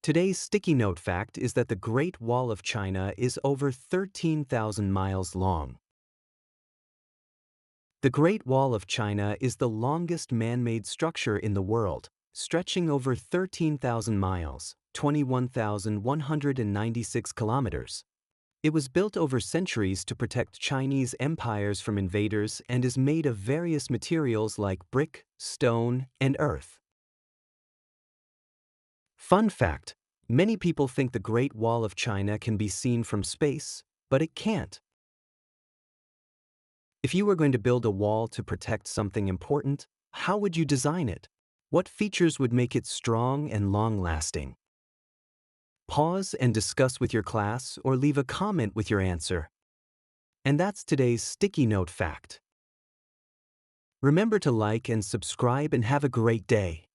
Today's sticky note fact is that the Great Wall of China is over 13,000 miles long. The Great Wall of China is the longest man-made structure in the world, stretching over 13,000 miles, 21,196 kilometers. It was built over centuries to protect Chinese empires from invaders and is made of various materials like brick, stone, and earth. Fun fact: many people think the Great Wall of China can be seen from space, but it can't. If you were going to build a wall to protect something important, how would you design it? What features would make it strong and long-lasting? Pause and discuss with your class or leave a comment with your answer. And that's today's sticky note fact. Remember to like and subscribe and have a great day.